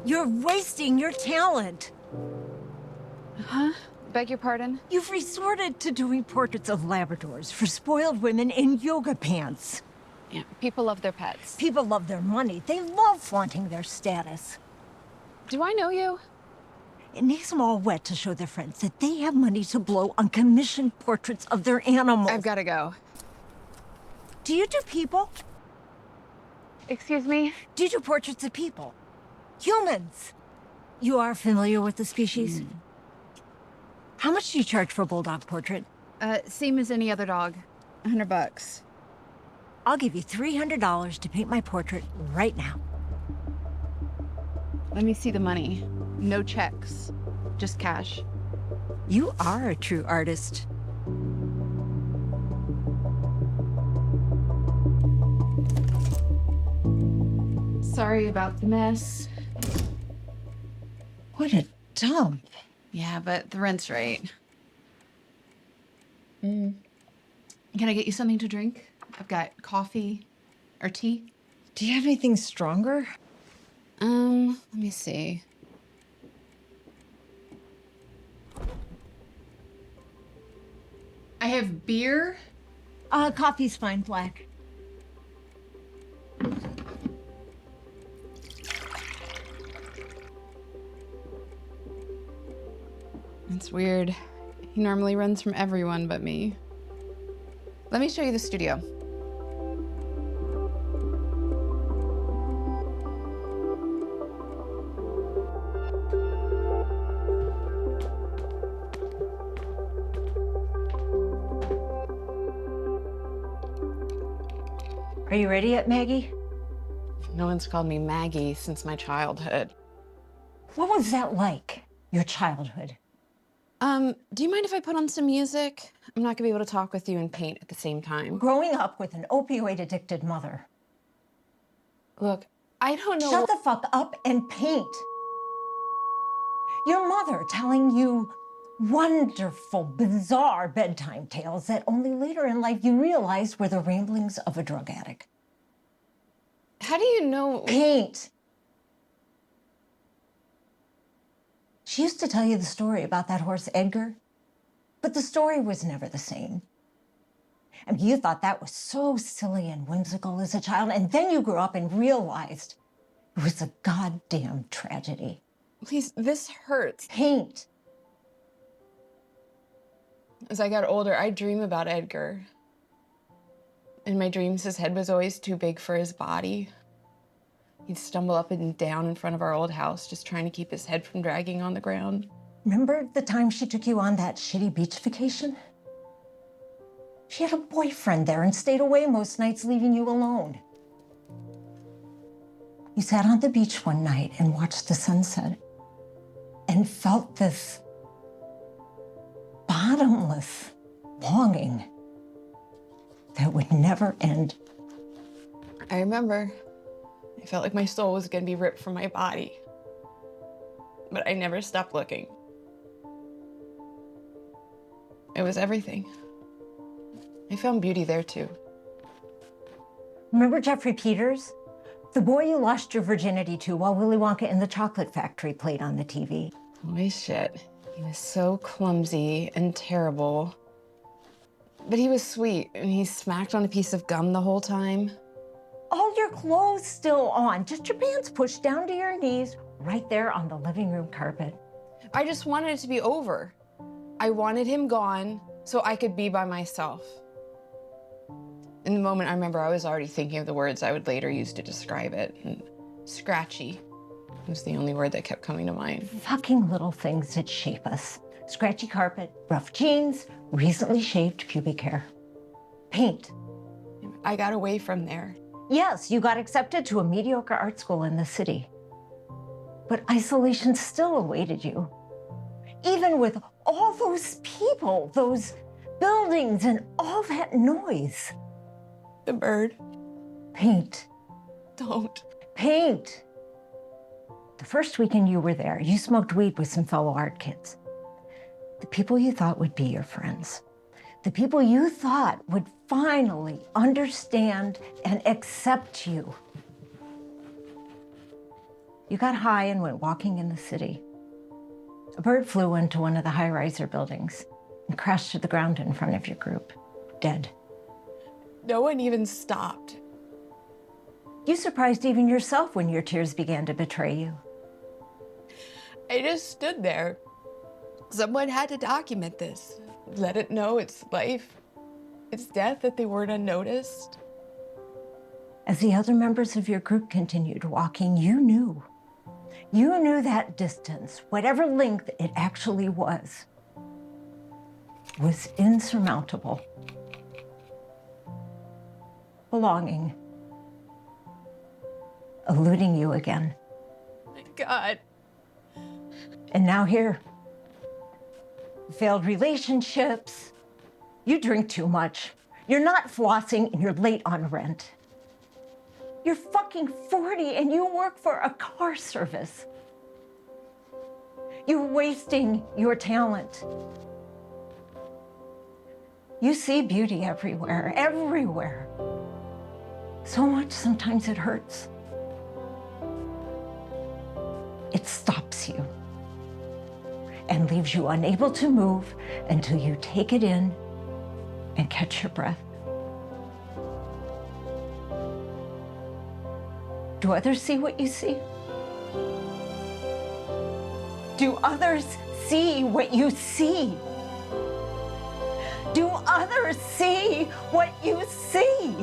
You're wasting your talent. Huh? Beg your pardon? You've resorted to doing portraits of Labradors for spoiled women in yoga pants. Yeah, people love their pets. People love their money. They love flaunting their status. Do I know you? It makes them all wet to show their friends that they have money to blow on commissioned portraits of their animals. I've gotta go. Do you do people? Excuse me? Do you do portraits of people? Humans! You are familiar with the species? How much do you charge for a bulldog portrait? Same as any other dog. $100. I'll give you $300 to paint my portrait right now. Let me see the money. No checks. Just cash. You are a true artist. Sorry about the mess. What a dump. Yeah, but the rent's right. Can I get you something to drink? I've got coffee or tea. Do you have anything stronger? Let me see. I have beer. Coffee's fine, black. It's weird. He normally runs from everyone but me. Let me show you the studio. Are you ready yet, Maggie? No one's called me Maggie since my childhood. What was that like, your childhood? Do you mind if I put on some music? I'm not gonna be able to talk with you and paint at the same time. Growing up with an opioid-addicted mother. Look, I don't know. Shut the fuck up and paint. Your mother telling you wonderful, bizarre bedtime tales that only later in life you realized were the ramblings of a drug addict. How do you know? Paint. She used to tell you the story about that horse, Edgar, but the story was never the same. And you thought that was so silly and whimsical as a child, and then you grew up and realized it was a goddamn tragedy. Please, this hurts. Paint. As I got older, I dream about Edgar. In my dreams, his head was always too big for his body. He'd stumble up and down in front of our old house, just trying to keep his head from dragging on the ground. Remember the time she took you on that shitty beach vacation? She had a boyfriend there and stayed away most nights, leaving you alone. You sat on the beach one night and watched the sunset and felt this bottomless longing that would never end. I remember. I felt like my soul was gonna be ripped from my body. But I never stopped looking. It was everything. I found beauty there too. Remember Jeffrey Peters? The boy you lost your virginity to while Willy Wonka and the Chocolate Factory played on the TV. Holy shit. He was so clumsy and terrible. But he was sweet, and he smacked on a piece of gum the whole time. All your clothes still on, just your pants pushed down to your knees, right there on the living room carpet. I just wanted it to be over. I wanted him gone so I could be by myself. In the moment, I remember I was already thinking of the words I would later use to describe it. And scratchy was the only word that kept coming to mind. Fucking little things that shape us. Scratchy carpet, rough jeans, recently shaved pubic hair. Paint. I got away from there. Yes, you got accepted to a mediocre art school in the city. But isolation still awaited you. Even with all those people, those buildings, and all that noise. The bird. Paint. Don't. Paint. The first weekend you were there, you smoked weed with some fellow art kids. The people you thought would be your friends. The people you thought would finally understand and accept you. You got high and went walking in the city. A bird flew into one of the high-riser buildings and crashed to the ground in front of your group, dead. No one even stopped. You surprised even yourself when your tears began to betray you. I just stood there. Someone had to document this, let it know its life, its death, that they weren't unnoticed. As the other members of your group continued walking, you knew that distance, whatever length it actually was insurmountable. Belonging, eluding you again. My God. And now here, failed relationships, you drink too much, you're not flossing, and you're late on rent. You're fucking 40 and you work for a car service. You're wasting your talent. You see beauty everywhere, everywhere. So much sometimes it hurts. It stops you and leaves you unable to move until you take it in and catch your breath. Do others see what you see? Do others see what you see? Do others see what you see?